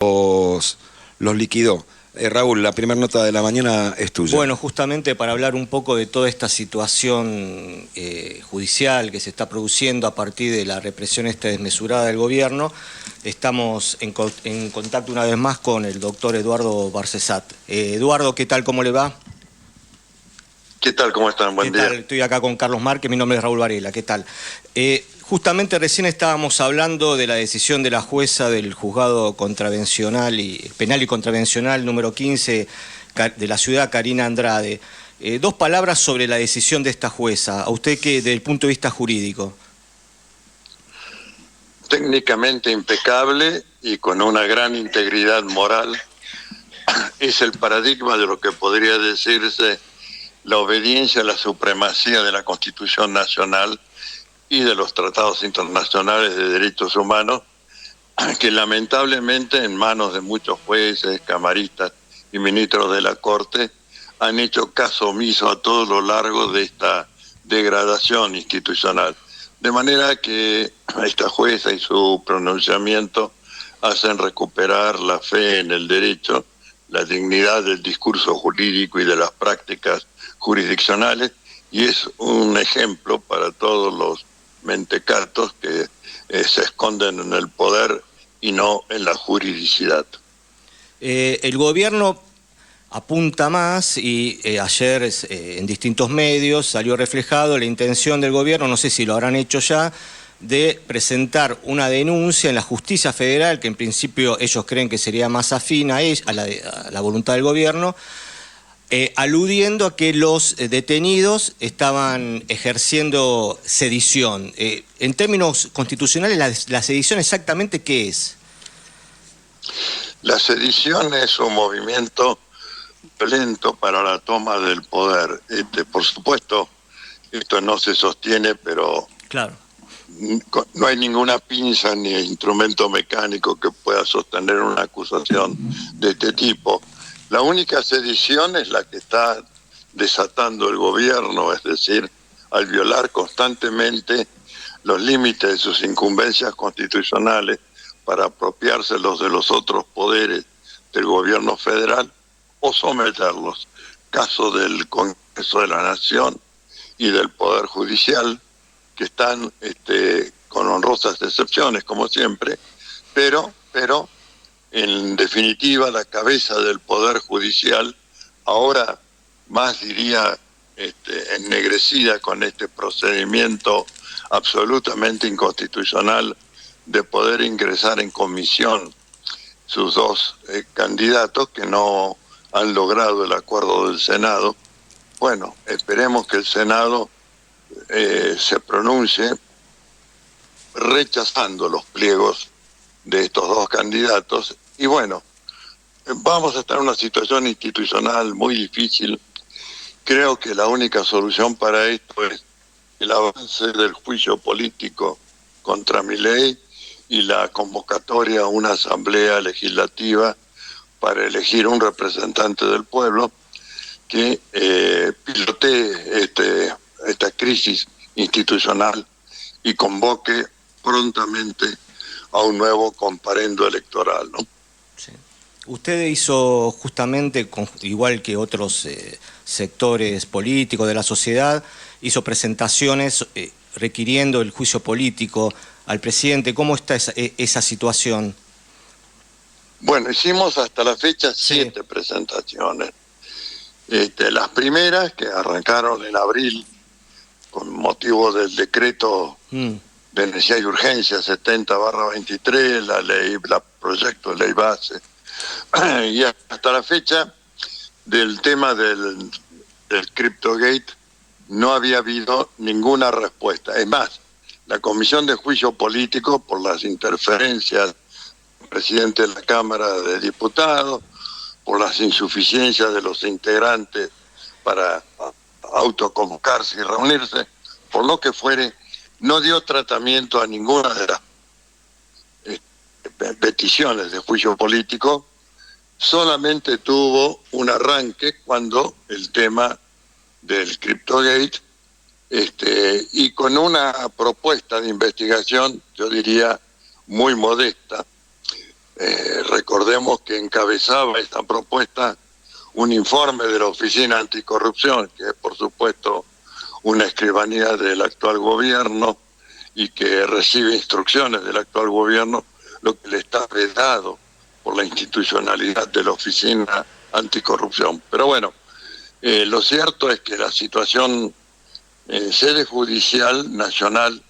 los liquidó. Raúl, la primera nota de la mañana es tuya. Bueno, justamente para hablar un poco de toda esta situación judicial que se está produciendo a partir de la represión desmesurada del gobierno, estamos en contacto una vez más con el doctor Eduardo Barcesat. Eduardo, ¿qué tal? ¿Cómo le va? ¿Qué tal? ¿Cómo están? Buen día. Estoy acá con Carlos Márquez, mi nombre es Raúl Varela. ¿Qué tal? Justamente recién estábamos hablando de la decisión de la jueza del juzgado penal y contravencional número 15 de la ciudad, Karina Andrade. Dos palabras sobre la decisión de esta jueza. ¿A usted qué, desde el punto de vista jurídico? Técnicamente impecable y con una gran integridad moral. Es el paradigma de lo que podría decirse la obediencia a la supremacía de la Constitución Nacional y de los tratados internacionales de derechos humanos, que lamentablemente en manos de muchos jueces, camaristas y ministros de la Corte han hecho caso omiso a todo lo largo de esta degradación institucional. De manera que esta jueza y su pronunciamiento hacen recuperar la fe en el derecho, la dignidad del discurso jurídico y de las prácticas jurisdiccionales, y es un ejemplo para todos los mentecatos que se esconden en el poder y no en la juridicidad. El gobierno apunta más y ayer en distintos medios salió reflejado la intención del gobierno, no sé si lo habrán hecho ya, de presentar una denuncia en la justicia federal, que en principio ellos creen que sería más afín a la voluntad del gobierno, aludiendo a que los detenidos estaban ejerciendo sedición. En términos constitucionales, ¿la sedición exactamente qué es? La sedición es un movimiento violento para la toma del poder. Por supuesto, esto no se sostiene, pero claro, no hay ninguna pinza ni instrumento mecánico que pueda sostener una acusación de este tipo. La única sedición es la que está desatando el gobierno, es decir, al violar constantemente los límites de sus incumbencias constitucionales para apropiárselos de los otros poderes del gobierno federal o someterlos. Caso del Congreso de la Nación y del Poder Judicial, que están con honrosas excepciones, como siempre, pero en definitiva, la cabeza del Poder Judicial, ahora más diría ennegrecida con este procedimiento absolutamente inconstitucional de poder ingresar en comisión sus dos candidatos que no han logrado el acuerdo del Senado. Bueno, esperemos que el Senado se pronuncie rechazando los pliegos de estos dos candidatos, y bueno, vamos a estar en una situación institucional muy difícil. Creo que la única solución para esto es el avance del juicio político contra Milei y la convocatoria a una asamblea legislativa para elegir un representante del pueblo que pilotee esta crisis institucional y convoque prontamente a un nuevo comparendo electoral, ¿no? Sí. Usted hizo justamente, igual que otros sectores políticos de la sociedad, hizo presentaciones requiriendo el juicio político al presidente. ¿Cómo está esa situación? Bueno, hicimos hasta la fecha 7 presentaciones. Las primeras, que arrancaron en abril con motivo del decreto de necesidad y urgencia 70/23, la proyecto de ley base, y hasta la fecha del tema del CryptoGate no había habido ninguna respuesta. Es más, la Comisión de Juicio Político, por las interferencias del presidente de la Cámara de Diputados, por las insuficiencias de los integrantes para autoconvocarse y reunirse, por lo que fuere, no dio tratamiento a ninguna de las peticiones de juicio político, solamente tuvo un arranque cuando el tema del CryptoGate, y con una propuesta de investigación, yo diría, muy modesta. recordemos que encabezaba esta propuesta un informe de la Oficina Anticorrupción, que es por supuesto una escribanía del actual gobierno y que recibe instrucciones del actual gobierno, lo que le está vedado por la institucionalidad de la Oficina Anticorrupción. Pero bueno, lo cierto es que la situación sede judicial nacional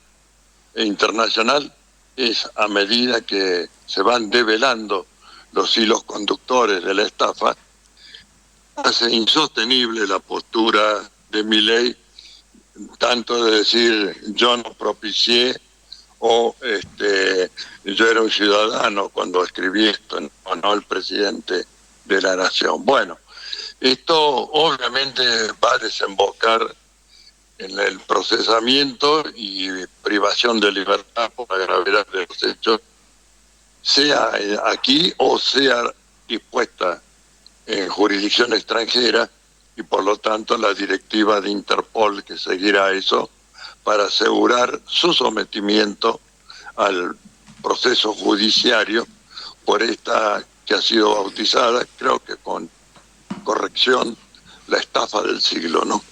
e internacional es, a medida que se van develando los hilos conductores de la estafa, hace insostenible la postura de Milei, tanto de decir yo no propicié o yo era un ciudadano cuando escribí esto, no el presidente de la nación. Bueno, esto obviamente va a desembocar en el procesamiento y privación de libertad por la gravedad de los hechos, sea aquí o sea dispuesta en jurisdicción extranjera, y por lo tanto la directiva de Interpol que seguirá eso para asegurar su sometimiento al proceso judiciario por esta que ha sido bautizada, creo que con corrección, la estafa del siglo, ¿no?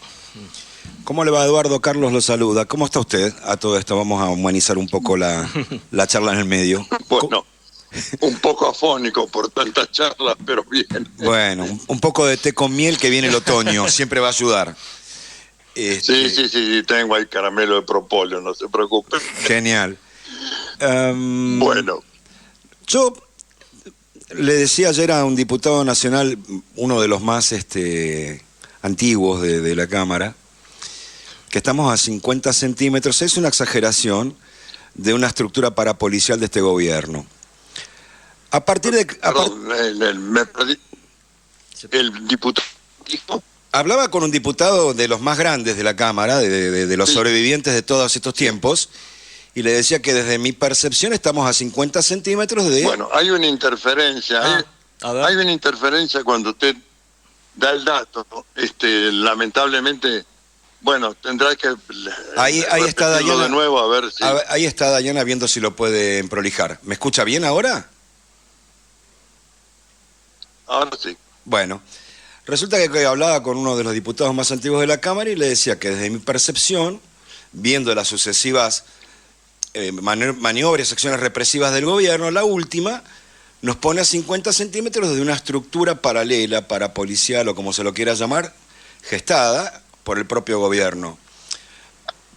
¿Cómo le va, Eduardo? Carlos lo saluda. ¿Cómo está usted a todo esto? Vamos a humanizar un poco la charla en el medio. Bueno, un poco afónico por tantas charlas, pero bien. Bueno, un poco de té con miel, que viene el otoño, siempre va a ayudar. Sí, tengo ahí caramelo de propóleo, no se preocupe. Genial. Bueno. Yo le decía ayer a un diputado nacional, uno de los más antiguos de la Cámara, que estamos a 50 centímetros, es una exageración de una estructura parapolicial de este gobierno. A partir de... me perdí. El diputado dijo... Hablaba con un diputado de los más grandes de la Cámara, de los sobrevivientes de todos estos tiempos, y le decía que desde mi percepción estamos a 50 centímetros de... Bueno, hay una interferencia, hay una interferencia cuando usted da el dato, lamentablemente, bueno, tendrá que ahí está Dayana, de nuevo a ver si... Ahí está Dayana viendo si lo puede prolijar. ¿Me escucha bien ahora? Ahora sí. Bueno, resulta que hablaba con uno de los diputados más antiguos de la Cámara y le decía que desde mi percepción, viendo las sucesivas maniobras, acciones represivas del gobierno, la última nos pone a 50 centímetros de una estructura paralela, parapolicial o como se lo quiera llamar, gestada por el propio gobierno.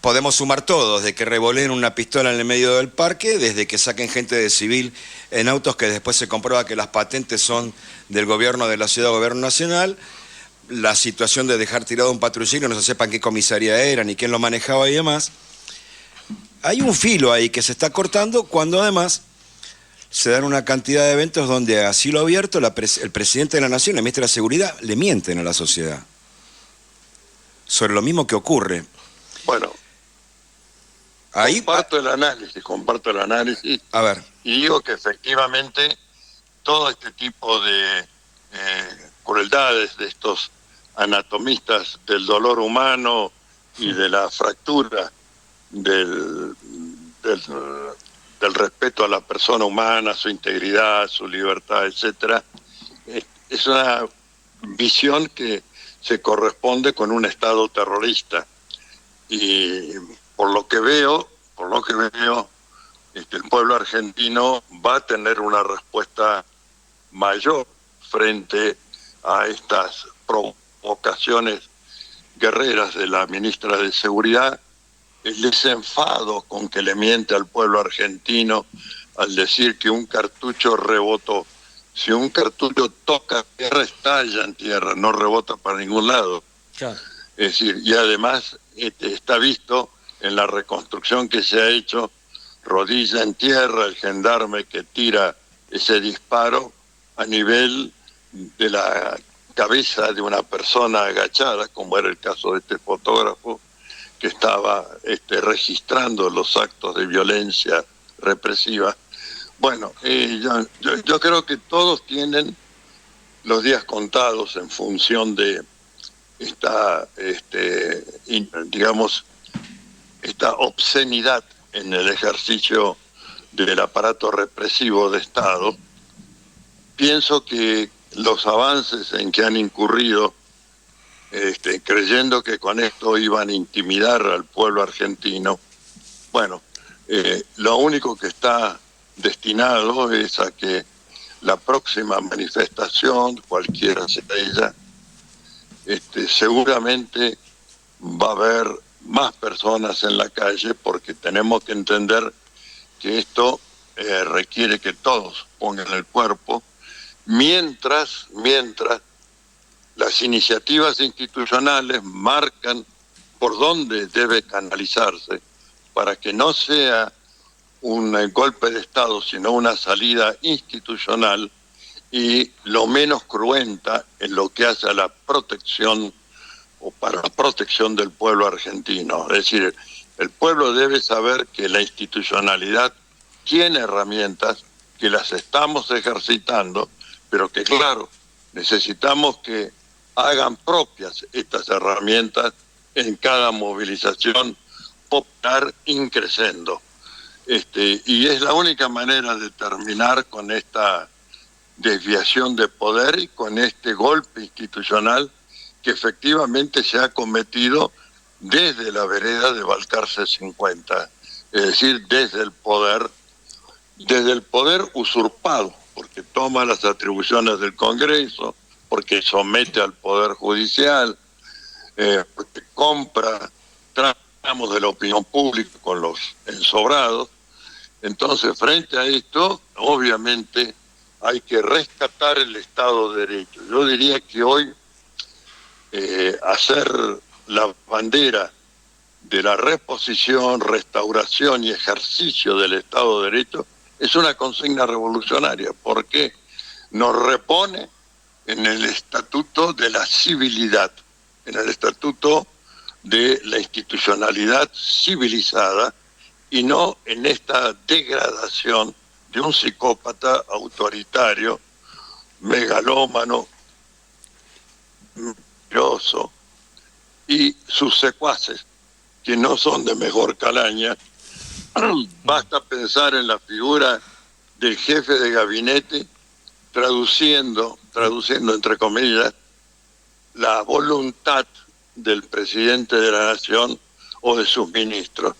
Podemos sumar todos, de que revoleen una pistola en el medio del parque, desde que saquen gente de civil en autos que después se comprueba que las patentes son del gobierno de la ciudad o gobierno nacional, la situación de dejar tirado un patrullero, no se sepan qué comisaría era, ni quién lo manejaba y demás. Hay un filo ahí que se está cortando cuando además se dan una cantidad de eventos donde a cielo abierto el presidente de la nación, el ministro de la Seguridad, le mienten a la sociedad sobre lo mismo que ocurre. Bueno, ahí comparto el análisis. A ver. Y digo que efectivamente todo este tipo de crueldades de estos anatomistas del dolor humano y de la fractura del respeto a la persona humana, su integridad, su libertad, etcétera, es una visión que se corresponde con un Estado terrorista. Y por lo que veo, el pueblo argentino va a tener una respuesta mayor frente a estas provocaciones guerreras de la ministra de Seguridad, el desenfado con que le miente al pueblo argentino al decir que un cartucho rebotó. Si un cartucho toca tierra, estalla en tierra, no rebota para ningún lado. Claro. Es decir, y además está visto en la reconstrucción que se ha hecho, rodilla en tierra, el gendarme que tira ese disparo a nivel de la cabeza de una persona agachada, como era el caso de este fotógrafo que estaba registrando los actos de violencia represiva. Bueno, yo creo que todos tienen los días contados en función de esta obscenidad en el ejercicio del aparato represivo de Estado, pienso que los avances en que han incurrido, creyendo que con esto iban a intimidar al pueblo argentino, bueno, lo único que está destinado es a que la próxima manifestación, cualquiera sea ella, seguramente va a haber más personas en la calle, porque tenemos que entender que esto requiere que todos pongan el cuerpo, mientras las iniciativas institucionales marcan por dónde debe canalizarse, para que no sea un golpe de Estado, sino una salida institucional y lo menos cruenta en lo que hace a la protección o para la protección del pueblo argentino. Es decir, el pueblo debe saber que la institucionalidad tiene herramientas, que las estamos ejercitando, pero que claro, necesitamos que hagan propias estas herramientas en cada movilización popular increscendo. Y es la única manera de terminar con esta desviación de poder y con este golpe institucional que efectivamente se ha cometido desde la vereda de Balcarce 50, es decir, desde el poder usurpado, porque toma las atribuciones del Congreso, porque somete al Poder Judicial, porque compra tramos de la opinión pública con los ensobrados. Entonces, frente a esto, obviamente, hay que rescatar el Estado de Derecho. Yo diría que hoy hacer la bandera de la reposición, restauración y ejercicio del Estado de Derecho es una consigna revolucionaria, porque nos repone en el estatuto de la civilidad, en el estatuto de la institucionalidad civilizada, y no en esta degradación de un psicópata autoritario, megalómano, mentiroso, y sus secuaces, que no son de mejor calaña. Basta pensar en la figura del jefe de gabinete traduciendo entre comillas la voluntad del presidente de la nación o de sus ministros.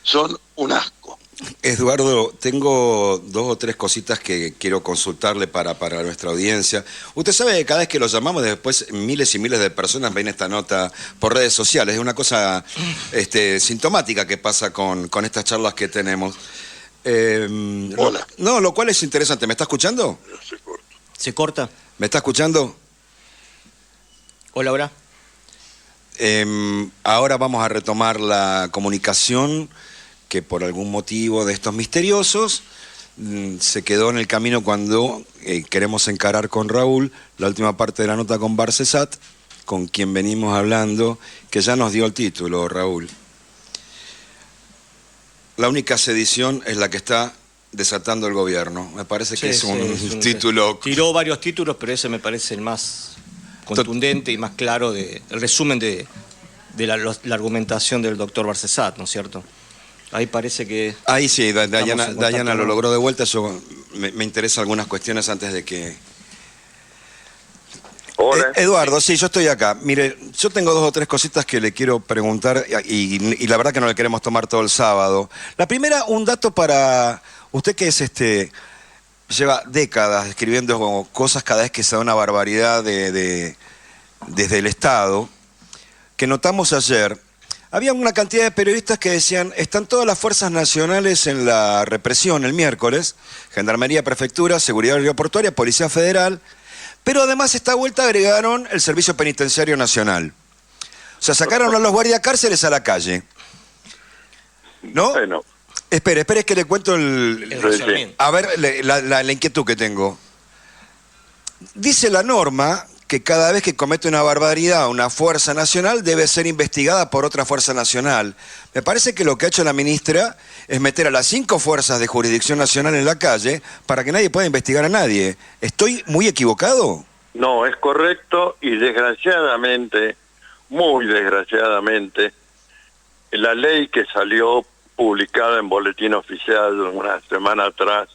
Son un asco. Eduardo, tengo 2 o 3 cositas que quiero consultarle para nuestra audiencia. Usted sabe que cada vez que lo llamamos, después miles y miles de personas ven esta nota por redes sociales. Es una cosa sintomática que pasa con estas charlas que tenemos. Hola. No, lo cual es interesante. ¿Me está escuchando? ¿Se corta? ¿Me está escuchando? Hola, hola. Ahora vamos a retomar la comunicación, que por algún motivo de estos misteriosos se quedó en el camino cuando queremos encarar con Raúl la última parte de la nota con Barcesat, con quien venimos hablando, que ya nos dio el título, Raúl. La única sedición es la que está desatando el gobierno. Me parece que es un título... Tiró varios títulos, pero ese me parece el más contundente y más claro, el resumen de la argumentación del doctor Barcesat, ¿no es cierto? Ahí parece que... Ahí sí, Dayana lo logró de vuelta. Yo me interesan algunas cuestiones antes de que... Hola. Eduardo, sí, yo estoy acá. Mire, yo tengo 2 o 3 cositas que le quiero preguntar y la verdad que no le queremos tomar todo el sábado. La primera, un dato para usted que es lleva décadas escribiendo cosas cada vez que se da una barbaridad desde el Estado, que notamos ayer. Había una cantidad de periodistas que decían, están todas las fuerzas nacionales en la represión el miércoles, Gendarmería, Prefectura, Seguridad Aeroportuaria, Policía Federal, pero además esta vuelta agregaron el Servicio Penitenciario Nacional. O sea, sacaron a los guardiacárceles a la calle. ¿No? Bueno. Espere que le cuento razonamiento. a ver, la inquietud que tengo. Dice la norma que cada vez que comete una barbaridad una fuerza nacional debe ser investigada por otra fuerza nacional. Me parece que lo que ha hecho la ministra es meter a las 5 fuerzas de jurisdicción nacional en la calle para que nadie pueda investigar a nadie. ¿Estoy muy equivocado? No, es correcto, y desgraciadamente, muy desgraciadamente, la ley que salió publicada en Boletín Oficial una semana atrás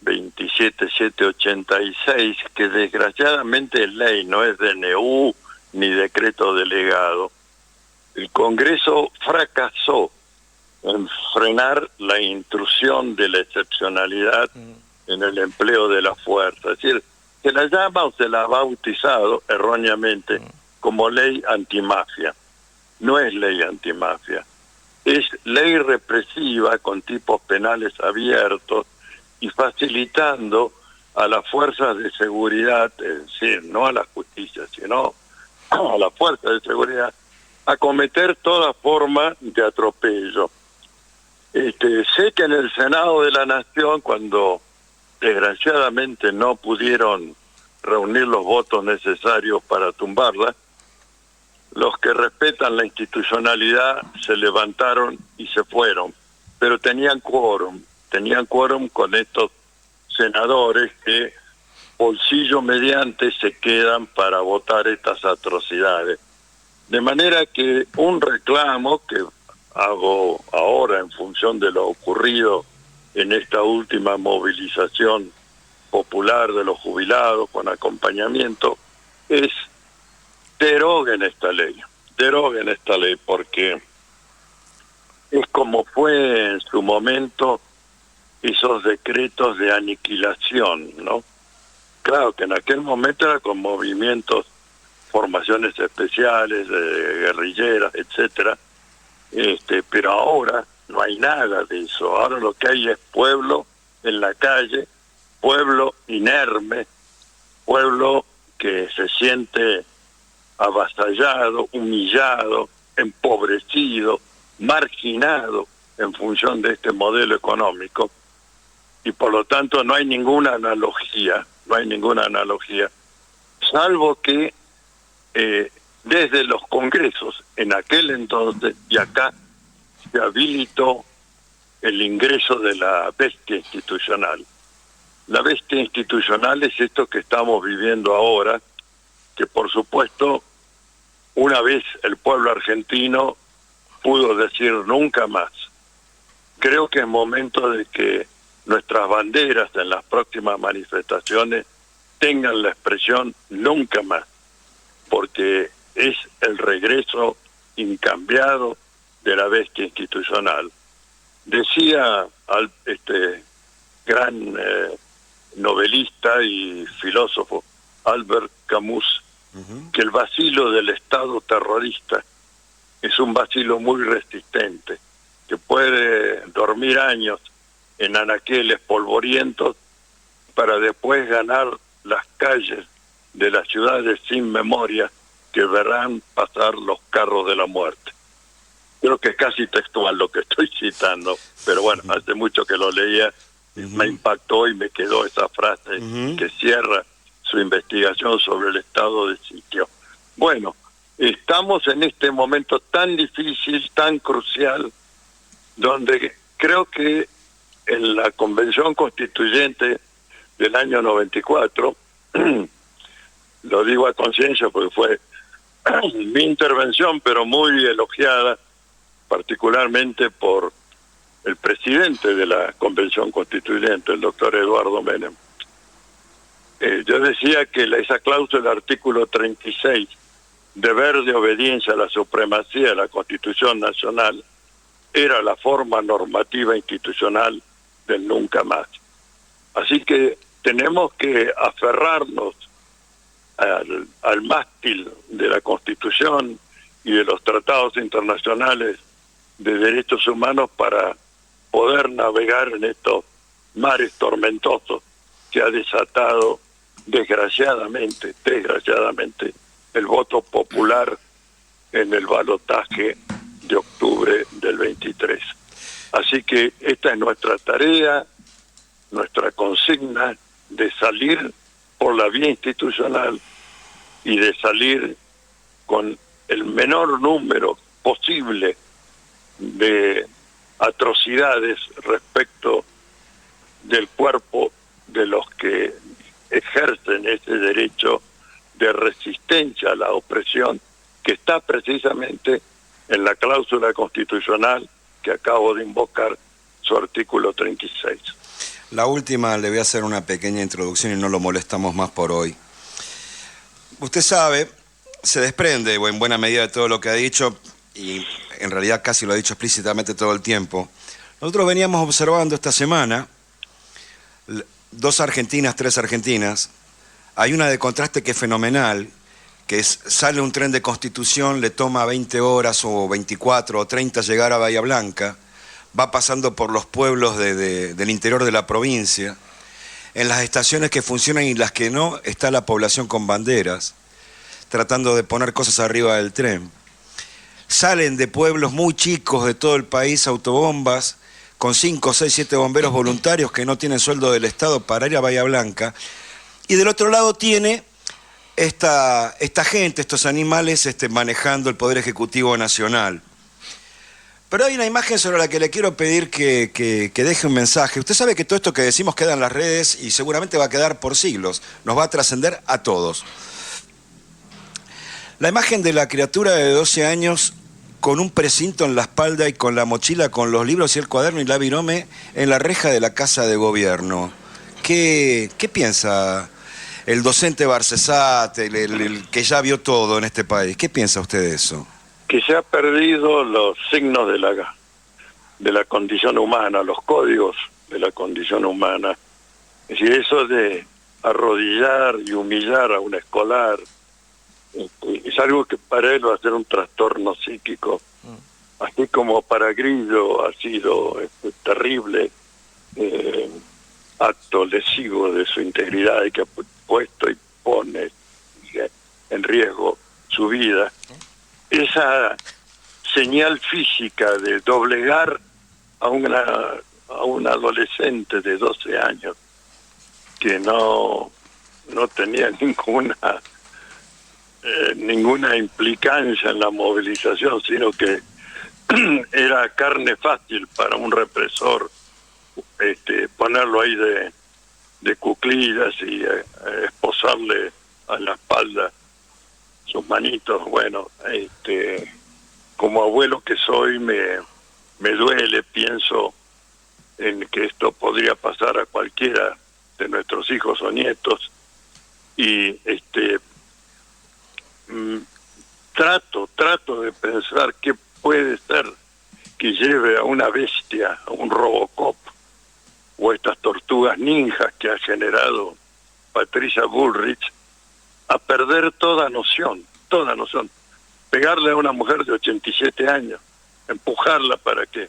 27786, que desgraciadamente es ley, no es DNU ni decreto delegado. El Congreso fracasó en frenar la intrusión de la excepcionalidad en el empleo de la fuerza. Es decir, se la llama o se la ha bautizado erróneamente como ley antimafia. No es ley antimafia, es ley represiva con tipos penales abiertos y facilitando a las fuerzas de seguridad, es decir, no a la justicia, sino a las fuerzas de seguridad, a cometer toda forma de atropello. Sé que en el Senado de la Nación, cuando desgraciadamente no pudieron reunir los votos necesarios para tumbarla, los que respetan la institucionalidad se levantaron y se fueron, pero tenían quórum con estos senadores que bolsillo mediante se quedan para votar estas atrocidades. De manera que un reclamo que hago ahora en función de lo ocurrido en esta última movilización popular de los jubilados con acompañamiento es deroguen esta ley, porque es como fue en su momento esos decretos de aniquilación, ¿no? Claro que en aquel momento era con movimientos, formaciones especiales, guerrilleras, etcétera, pero ahora no hay nada de eso. Ahora lo que hay es pueblo en la calle, pueblo inerme, pueblo que se siente avasallado, humillado, empobrecido, marginado en función de este modelo económico, y por lo tanto no hay ninguna analogía, salvo que desde los congresos en aquel entonces y acá se habilitó el ingreso de la bestia institucional. La bestia institucional es esto que estamos viviendo ahora, que por supuesto una vez el pueblo argentino pudo decir nunca más. Creo que es momento de que nuestras banderas en las próximas manifestaciones tengan la expresión nunca más, porque es el regreso incambiado de la bestia institucional. Decía gran novelista y filósofo Albert Camus que el vacilo del Estado terrorista es un vacilo muy resistente, que puede dormir años en anaqueles polvorientos para después ganar las calles de las ciudades sin memoria que verán pasar los carros de la muerte. Creo que es casi textual lo que estoy citando, pero bueno, hace mucho que lo leía, me impactó y me quedó esa frase que cierra su investigación sobre el estado de sitio. Bueno, estamos en este momento tan difícil, tan crucial, donde creo que en la Convención Constituyente del año 94, lo digo a conciencia porque fue mi intervención, pero muy elogiada, particularmente por el presidente de la Convención Constituyente, el doctor Eduardo Menem. Yo decía que esa cláusula del artículo 36, deber de obediencia a la supremacía de la Constitución Nacional, era la forma normativa institucional del nunca más. Así que tenemos que aferrarnos al mástil de la Constitución y de los tratados internacionales de derechos humanos para poder navegar en estos mares tormentosos que ha desatado desgraciadamente el voto popular en el balotaje de octubre del 23. Así que esta es nuestra tarea, nuestra consigna de salir por la vía institucional y de salir con el menor número posible de atrocidades respecto del cuerpo de los que ejercen ese derecho de resistencia a la opresión que está precisamente en la cláusula constitucional que acabo de invocar, su artículo 36. La última le voy a hacer una pequeña introducción y no lo molestamos más por hoy. Usted sabe, se desprende en buena medida de todo lo que ha dicho, y en realidad casi lo ha dicho explícitamente todo el tiempo. Nosotros veníamos observando esta semana 2 argentinas, 3 argentinas. Hay una de contraste que es fenomenal, que sale un tren de Constitución, le toma 20 horas o 24 o 30 llegar a Bahía Blanca, va pasando por los pueblos del interior de la provincia. En las estaciones que funcionan y las que no, está la población con banderas, tratando de poner cosas arriba del tren. Salen de pueblos muy chicos de todo el país autobombas, con 5, 6, 7 bomberos voluntarios que no tienen sueldo del Estado para ir a Bahía Blanca. Y del otro lado tiene esta gente, estos animales manejando el Poder Ejecutivo Nacional. Pero hay una imagen sobre la que le quiero pedir que deje un mensaje. Usted sabe que todo esto que decimos queda en las redes y seguramente va a quedar por siglos. Nos va a trascender a todos. La imagen de la criatura de 12 años con un precinto en la espalda y con la mochila, con los libros y el cuaderno y la virome en la reja de la Casa de Gobierno. ¿Qué piensa el docente Barcesat, el que ya vio todo en este país? ¿Qué piensa usted de eso? Que se ha perdido los signos de la condición humana, los códigos de la condición humana. Es decir, eso de arrodillar y humillar a un escolar, es algo que para él va a ser un trastorno psíquico, así como para Grillo ha sido terrible acto lesivo de su integridad y que ha puesto y pone en riesgo su vida. Esa señal física de doblegar a un adolescente de 12 años que no tenía ninguna implicancia en la movilización, sino que era carne fácil para un represor ponerlo ahí de cuclillas y esposarle a la espalda sus manitos. Bueno, como abuelo que soy me duele, pienso en que esto podría pasar a cualquiera de nuestros hijos o nietos, y trato de pensar qué puede ser que lleve a una bestia, a un Robocop o estas tortugas ninjas que ha generado Patricia Bullrich, a perder toda noción, pegarle a una mujer de 87 años, empujarla para que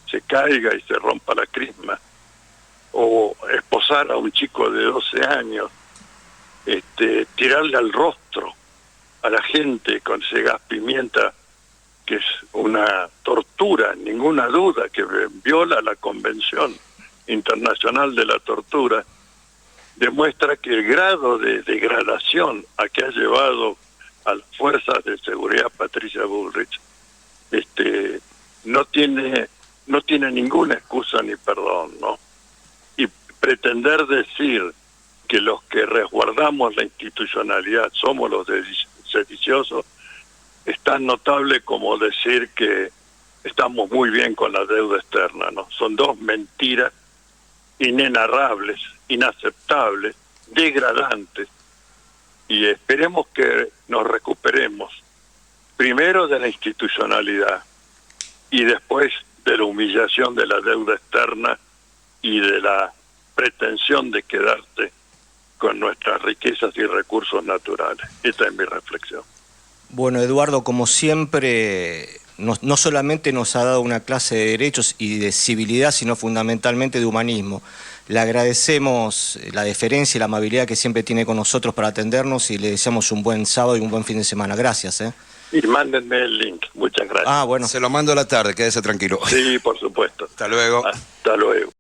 se caiga y se rompa la crisma, o esposar a un chico de 12 años, tirarle al rostro a la gente con ese gas pimienta, que es una tortura, ninguna duda, que viola la Convención Internacional de la Tortura, demuestra que el grado de degradación a que ha llevado a las fuerzas de seguridad Patricia Bullrich no tiene ninguna excusa ni perdón, ¿no? Y pretender decir que los que resguardamos la institucionalidad somos los sediciosos es tan notable como decir que estamos muy bien con la deuda externa, ¿no? Son dos mentiras inenarrables, inaceptables, degradantes, y esperemos que nos recuperemos primero de la institucionalidad y después de la humillación de la deuda externa y de la pretensión de quedarse con nuestras riquezas y recursos naturales. Esta es mi reflexión. Bueno, Eduardo, como siempre, no solamente nos ha dado una clase de derechos y de civilidad, sino fundamentalmente de humanismo. Le agradecemos la deferencia y la amabilidad que siempre tiene con nosotros para atendernos y le deseamos un buen sábado y un buen fin de semana. Gracias. Y mándenme el link. Muchas gracias. Bueno. Se lo mando a la tarde, quédese tranquilo. Sí, por supuesto. Hasta luego. Hasta luego.